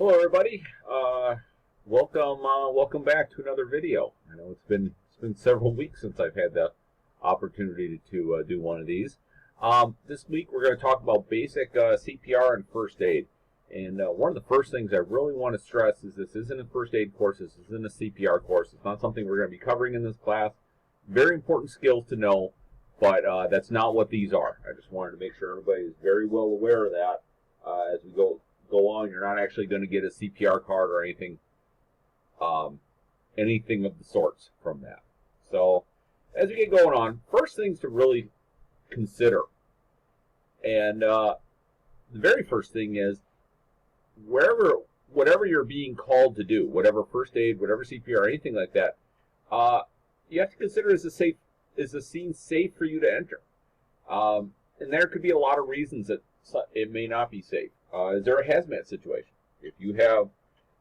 Hello, everybody. Welcome back to another video. I know it's been several weeks since I've had the opportunity to do one of these. This week we're going to talk about basic CPR and first aid. And one of the first things I really want to stress is this isn't a first aid course. This isn't a CPR course. It's not something we're going to be covering in this class. Very important skills to know, but that's not what these are. I just wanted to make sure everybody is very well aware of that as we go on. You're not actually going to get a CPR card or anything of the sorts from that. So as we get going on, first things to really consider, and the very first thing is whatever you're being called to do, whatever first aid, whatever CPR, anything like that, you have to consider is the scene safe for you to enter, and there could be a lot of reasons that it may not be safe. Is there a hazmat situation? If you have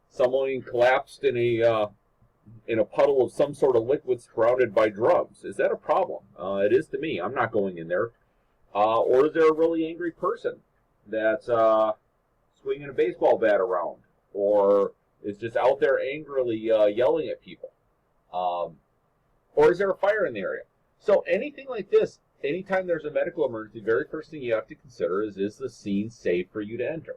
someone collapsed in a puddle of some sort of liquid surrounded by drugs, is that a problem? It is to me. I'm not going in there. Or is there a really angry person that's swinging a baseball bat around, or is just out there angrily yelling at people? Or is there a fire in the area? So anything like this, anytime there's a medical emergency, the very first thing you have to consider is the scene safe for you to enter?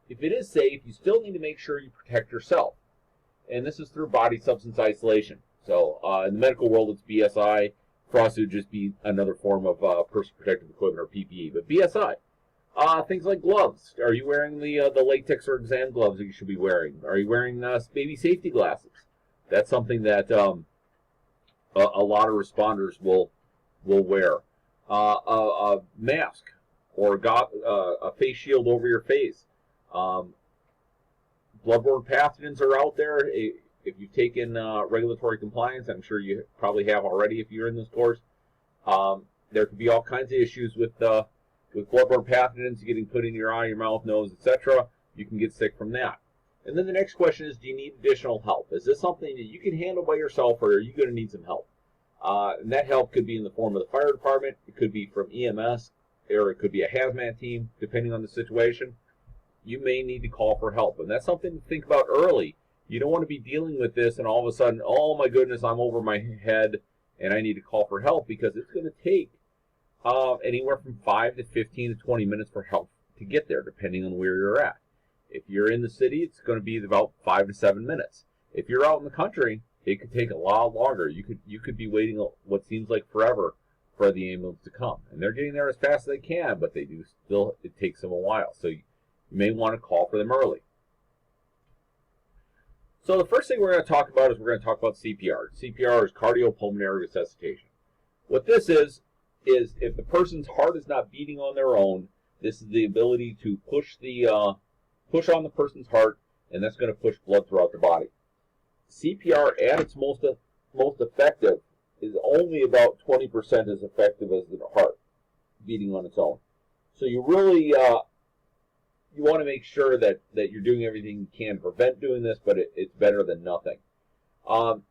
If it is safe, you still need to make sure you protect yourself. And this is through body substance isolation. So in the medical world, it's BSI. For us, it would just be another form of personal protective equipment, or PPE. But BSI, things like gloves. Are you wearing the latex or exam gloves that you should be wearing? Are you wearing baby safety glasses? That's something that a lot of responders will wear. A mask or a face shield over your face. Bloodborne pathogens are out there. If you've taken regulatory compliance, I'm sure you probably have already if you're in this course. There could be all kinds of issues with bloodborne pathogens getting put in your eye, your mouth, nose, etc. You can get sick from that. And then the next question is, do you need additional help? Is this something that you can handle by yourself, or are you going to need some help? And that help could be in the form of the fire department. It could be from EMS, or it could be a hazmat team, depending on the situation. You may need to call for help, and that's something to think about early. You don't want to be dealing with this and all of a sudden, oh my goodness, I'm over my head and I need to call for help, because it's going to take anywhere from 5 to 15 to 20 minutes for help to get there, depending on where you're at. If you're in the city, it's going to be about 5 to 7 minutes. If you're out in the country, it could take a lot longer. You could be waiting what seems like forever for the ambulance to come, and they're getting there as fast as they can, but it takes them a while. So you may want to call for them early. So the first thing we're going to talk about is CPR. CPR is cardiopulmonary resuscitation. What this is if the person's heart is not beating on their own, this is the ability to push on the person's heart, and that's going to push blood throughout the body. CPR at its most effective is only about 20% as effective as the heart beating on its own. So you really you want to make sure that you're doing everything you can to prevent doing this, but it's better than nothing. You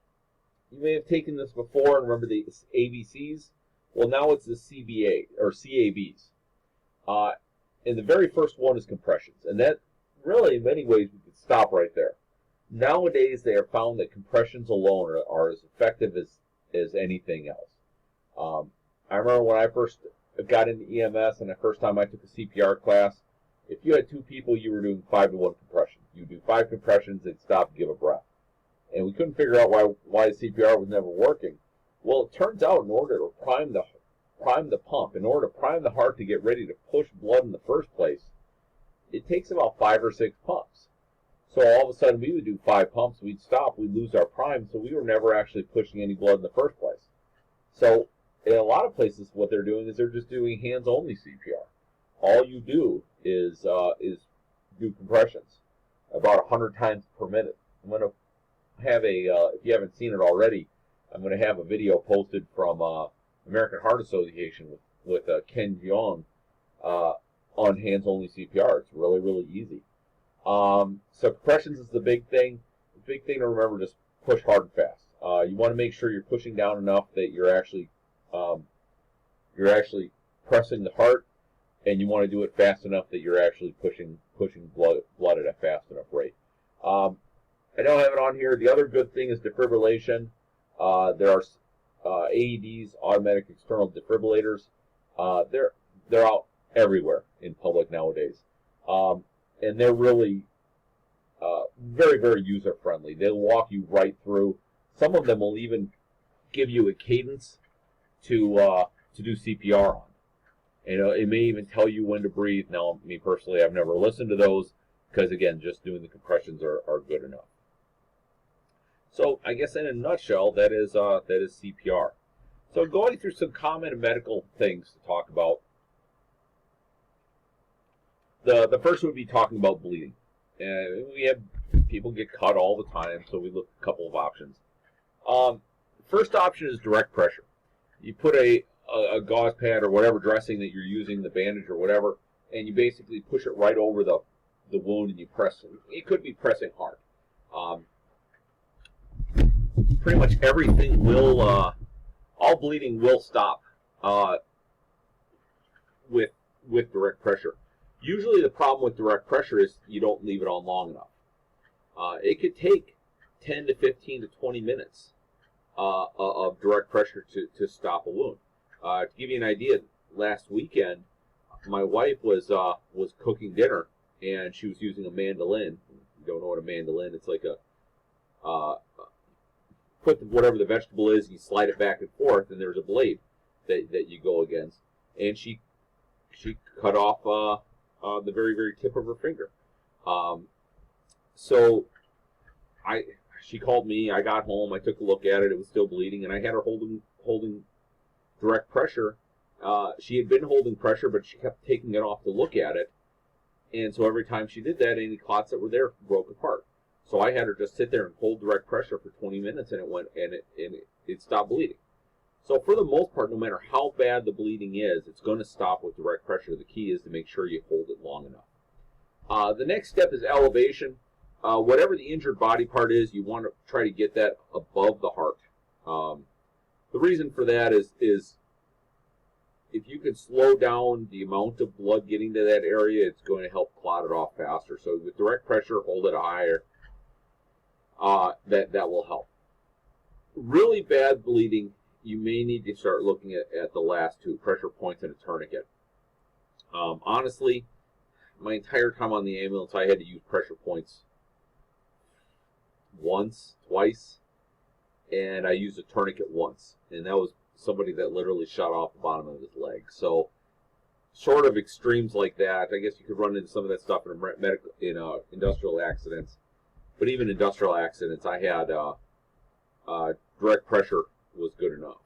may have taken this before and remember the ABCs. Well, now it's the CBA or CABs. And the very first one is compressions, and that really, in many ways, we could stop right there. Nowadays, they have found that compressions alone are as effective as anything else. I remember when I first got into EMS and the first time I took a CPR class, if you had 2 people, you were doing 5-to-1 compressions. You do 5 compressions, they'd stop and give a breath. And we couldn't figure out why CPR was never working. Well, it turns out in order to prime the pump, in order to prime the heart to get ready to push blood in the first place, it takes about 5 or 6 pumps. So all of a sudden we would do 5 pumps, we'd stop, we'd lose our prime, so we were never actually pushing any blood in the first place. So in a lot of places what they're doing is they're just doing hands-only CPR. All you do is do compressions about 100 times per minute. I'm going to have if you haven't seen it already, I'm going to have a video posted from American Heart Association with Ken Jeong on hands-only CPR. It's really, really easy. So compressions is the big thing. The big thing to remember, just push hard and fast. You want to make sure you're pushing down enough that you're actually pressing the heart, and you want to do it fast enough that you're actually pushing blood at a fast enough rate. on here. The other good thing is defibrillation. There are AEDs, automatic external defibrillators. They're out everywhere in public nowadays, and they're really very, very user friendly. They'll walk you right through. Some of them will even give you a cadence to do CPR on. It may even tell you when to breathe. Now, me personally, I've never listened to those because, again, just doing the compressions are good enough. So, I guess in a nutshell, that is CPR. So, going through some common medical things to talk about. The first would be talking about bleeding. We have people get cut all the time, so we look at a couple of options. First option is direct pressure. You put a gauze pad or whatever dressing that you're using, the bandage or whatever, and you basically push it right over the wound and you press. It could be pressing hard. Pretty much everything will, all bleeding will stop with direct pressure. Usually the problem with direct pressure is you don't leave it on long enough. It could take 10 to 15 to 20 minutes of direct pressure to stop a wound. To give you an idea, last weekend my wife was cooking dinner and she was using a mandolin. If you don't know what a mandolin, it's like put whatever the vegetable is, you slide it back and forth, and there's a blade that you go against. And she cut off the very, very tip of her finger. So she called me. I got home. I took a look at it. It was still bleeding, and I had her holding direct pressure. She had been holding pressure, but she kept taking it off to look at it. And so every time she did that, any clots that were there broke apart. So I had her just sit there and hold direct pressure for 20 minutes, and it stopped bleeding. So for the most part, no matter how bad the bleeding is, it's going to stop with direct pressure. The key is to make sure you hold it long enough. The next step is elevation. Whatever the injured body part is, you want to try to get that above the heart. The reason for that is if you can slow down the amount of blood getting to that area, it's going to help clot it off faster. So with direct pressure, hold it higher. That will help. Really bad bleeding, you may need to start looking at the last two, pressure points and a tourniquet. Honestly, my entire time on the ambulance, I had to use pressure points once, twice, and I used a tourniquet once, and that was somebody that literally shot off the bottom of his leg. So, sort of extremes like that. I guess you could run into some of that stuff in industrial accidents, but even industrial accidents, I had direct pressure was good enough.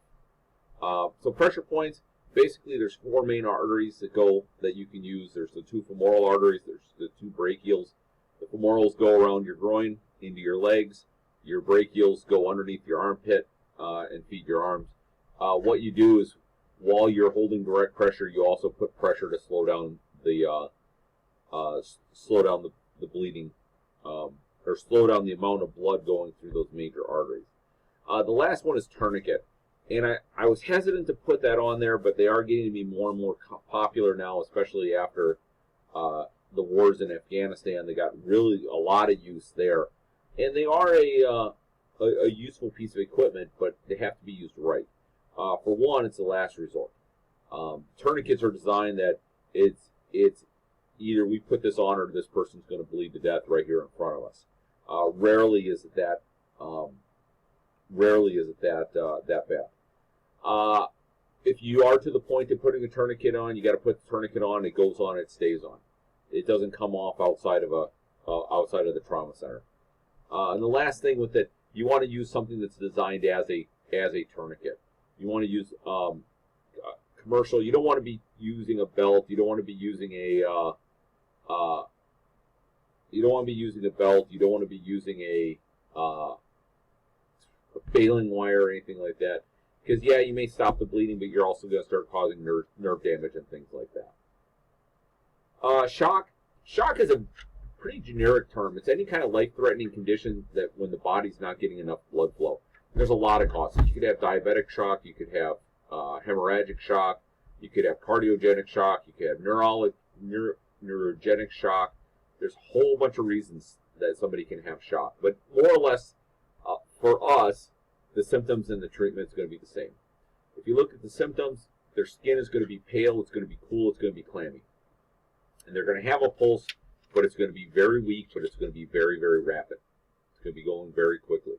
So pressure points, basically there's four main arteries that you can use. There's the two femoral arteries, there's the two brachials. The femorals go around your groin into your legs. Your brachials go underneath your armpit and feed your arms. What you do is while you're holding direct pressure, you also put pressure to slow down the bleeding or slow down the amount of blood going through those major arteries. The last one is tourniquet. And I was hesitant to put that on there, but they are getting to be more and more popular now, especially after the wars in Afghanistan. They got really a lot of use there. And they are a useful piece of equipment, but they have to be used right. For one, it's the last resort. Tourniquets are designed that it's either we put this on or this person's going to bleed to death right here in front of us. Rarely is it that bad. If you are to the point of putting a tourniquet on, you got to put the tourniquet on. It goes on. It stays on. It doesn't come off outside of the trauma center. And the last thing with it, you want to use something that's designed as a tourniquet. You want to use commercial. You don't want to be using a belt. You don't want to be using a baling wire or anything like that. Because, yeah, you may stop the bleeding, but you're also going to start causing nerve damage and things like that. Shock. Shock is a pretty generic term. It's any kind of life-threatening condition that when the body's not getting enough blood flow. There's a lot of causes. You could have diabetic shock. You could have hemorrhagic shock. You could have cardiogenic shock. You could have neurogenic shock. There's a whole bunch of reasons that somebody can have shock. But more or less, for us, the symptoms and the treatment is going to be the same. If you look at the symptoms, their skin is going to be pale, it's going to be cool, it's going to be clammy. And they're going to have a pulse, but it's going to be very weak, but it's going to be very, very rapid. It's going to be going very quickly.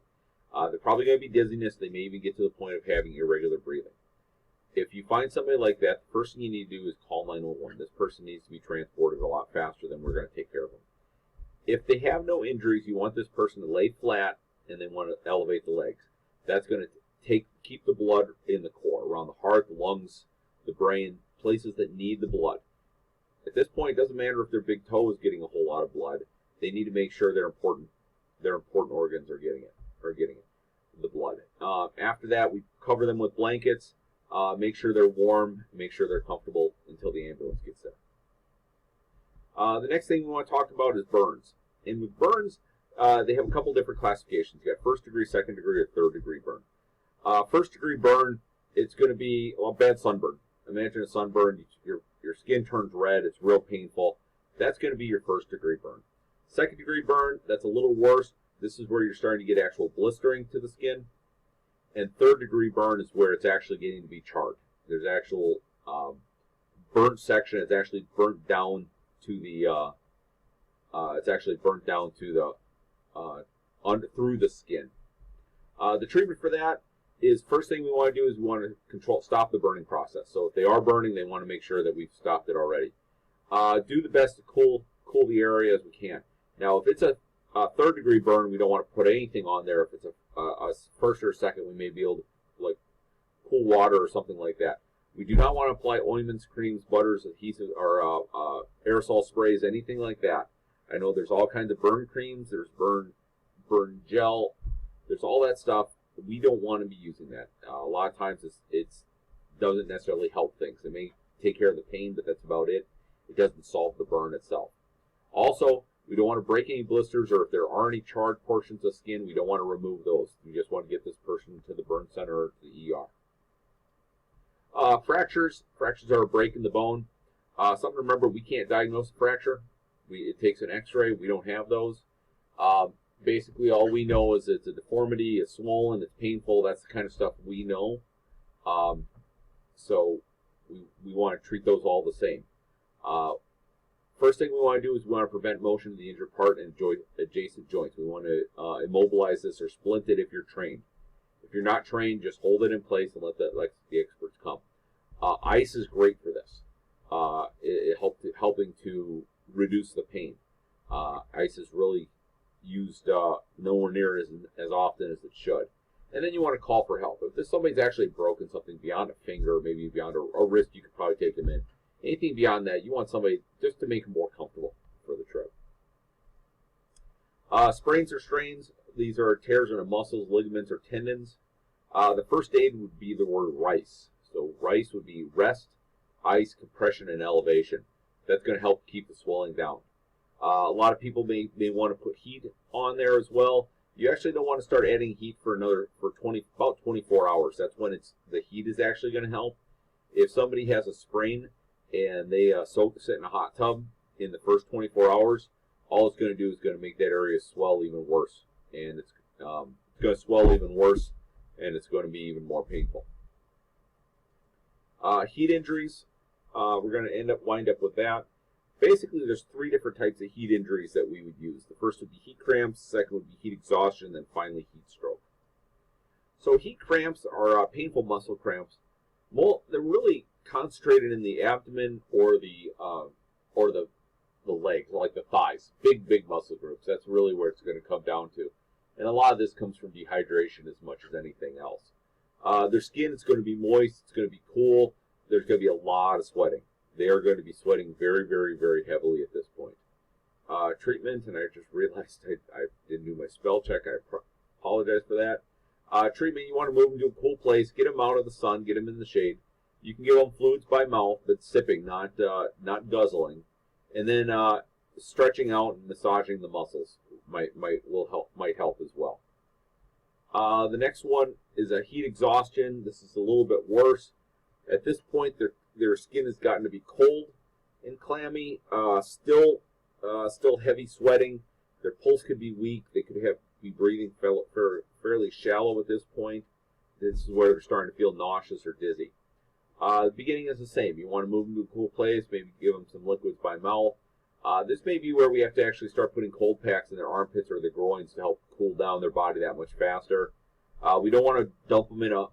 They're probably going to be dizziness. They may even get to the point of having irregular breathing. If you find somebody like that, the first thing you need to do is call 911. This person needs to be transported a lot faster than we're going to take care of them. If they have no injuries, you want this person to lay flat and then want to elevate the legs. That's going to keep the blood in the core, around the heart, the lungs, the brain, places that need the blood. At this point, it doesn't matter if their big toe is getting a whole lot of blood. They need to make sure their important organs are getting the blood. After that, we cover them with blankets, make sure they're warm, make sure they're comfortable until the ambulance gets there. The next thing we want to talk about is burns. And with burns, they have a couple different classifications. You got first degree, second degree, or third degree burn. First degree burn, it's going to be a bad sunburn. Imagine a sunburn, your skin turns red, it's real painful. That's going to be your first degree burn. Second degree burn, that's a little worse. This is where you're starting to get actual blistering to the skin. And third degree burn is where it's actually getting to be charred. There's actual burnt section. It's actually burnt down to the through the skin. The treatment for that is, first thing we want to do is we want to stop the burning process. So if they are burning, they want to make sure that we've stopped it already. Do the best to cool the area as we can. Now, if it's a third degree burn, we don't want to put anything on there. If it's a first or second, we may be able to like cool water or something like that. We do not want to apply ointments, creams, butters, adhesives, or aerosol sprays, anything like that. I know there's all kinds of burn creams. There's burn gel. There's all that stuff. We don't want to be using that. A lot of times it doesn't necessarily help things. It may take care of the pain, but that's about it. It doesn't solve the burn itself. Also, we don't want to break any blisters, or if there are any charred portions of skin, we don't want to remove those. We just want to get this person to the burn center or to the ER. Fractures are a break in the bone. Something to remember, we can't diagnose a fracture. It takes an x-ray. We don't have those. Basically, all we know is it's a deformity, it's swollen, it's painful. That's the kind of stuff we know. So we want to treat those all the same. First thing we want to do is we want to prevent motion of the injured part and adjacent joints. We want to immobilize this or splint it if you're trained. If you're not trained, just hold it in place and let the experts come. Ice is great for this. Helping to reduce the pain. Ice is really used nowhere near as often as it should. And then you want to call for help. If somebody's actually broken something beyond a finger, maybe beyond a wrist, you could probably take them in. Anything beyond that, you want somebody just to make them more comfortable for the trip. Sprains or strains, these are tears in the muscles, ligaments, or tendons. The first aid would be the word RICE. So RICE would be rest, ice, compression, and elevation. That's going to help keep the swelling down. A lot of people may want to put heat on there as well. You actually don't want to start adding heat for about 24 hours. That's when the heat is actually going to help. If somebody has a sprain and they sit in a hot tub in the first 24 hours, all it's going to do is going to make that area swell even worse. And it's going to swell even worse, and it's going to be even more painful. Heat injuries, we're going to wind up with that. Basically, there's 3 different types of heat injuries that we would use. The first would be heat cramps, the second would be heat exhaustion, and then finally heat stroke. So heat cramps are painful muscle cramps. They're really concentrated in the abdomen or the legs, like the thighs. Big muscle groups. That's really where it's going to come down to. And a lot of this comes from dehydration as much as anything else. Their skin is going to be moist. It's going to be cool. There's going to be a lot of sweating. They are going to be sweating very, very, very heavily at this point. Treatment, and I just realized I didn't do my spell check. I apologize for that. Treatment, you want to move them to a cool place, get them out of the sun, get them in the shade. You can give them fluids by mouth, but sipping, not guzzling. And then stretching out and massaging the muscles might help as well. The next one is a heat exhaustion. This is a little bit worse. At this point, their skin has gotten to be cold and clammy, still heavy sweating. Their pulse could be weak. They could have be breathing fairly shallow at this point. This is where they're starting to feel nauseous or dizzy. The beginning is the same. You want to move them to a cool place, maybe give them some liquids by mouth. This may be where we have to actually start putting cold packs in their armpits or their groins to help cool down their body that much faster. We don't want to dump them in a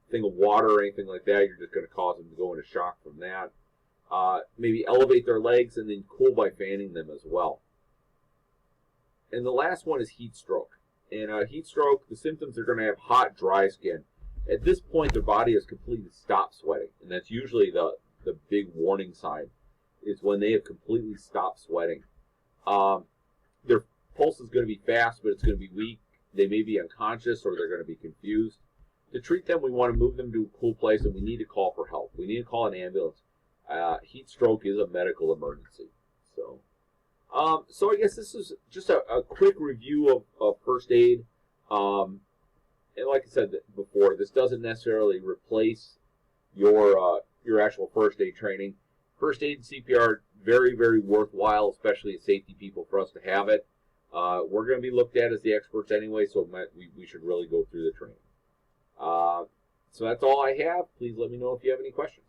thing of water or anything like that. You're just going to cause them to go into shock from that. Maybe elevate their legs and then cool by fanning them as well. And the last one is heat stroke. In heat stroke, the symptoms are going to have hot, dry skin. At this point, their body has completely stopped sweating, and that's usually the big warning sign, is when they have completely stopped sweating. Their pulse is going to be fast, but it's going to be weak. They may be unconscious or they're going to be confused. To treat them, we want to move them to a cool place, and we need to call for help. We need to call an ambulance. Heat stroke is a medical emergency. So I guess this is just a quick review of first aid. And like I said before, this doesn't necessarily replace your actual first aid training. First aid and CPR, very, very worthwhile, especially as safety people, for us to have it. We're going to be looked at as the experts anyway, so we should really go through the training. So that's all I have. Please let me know if you have any questions.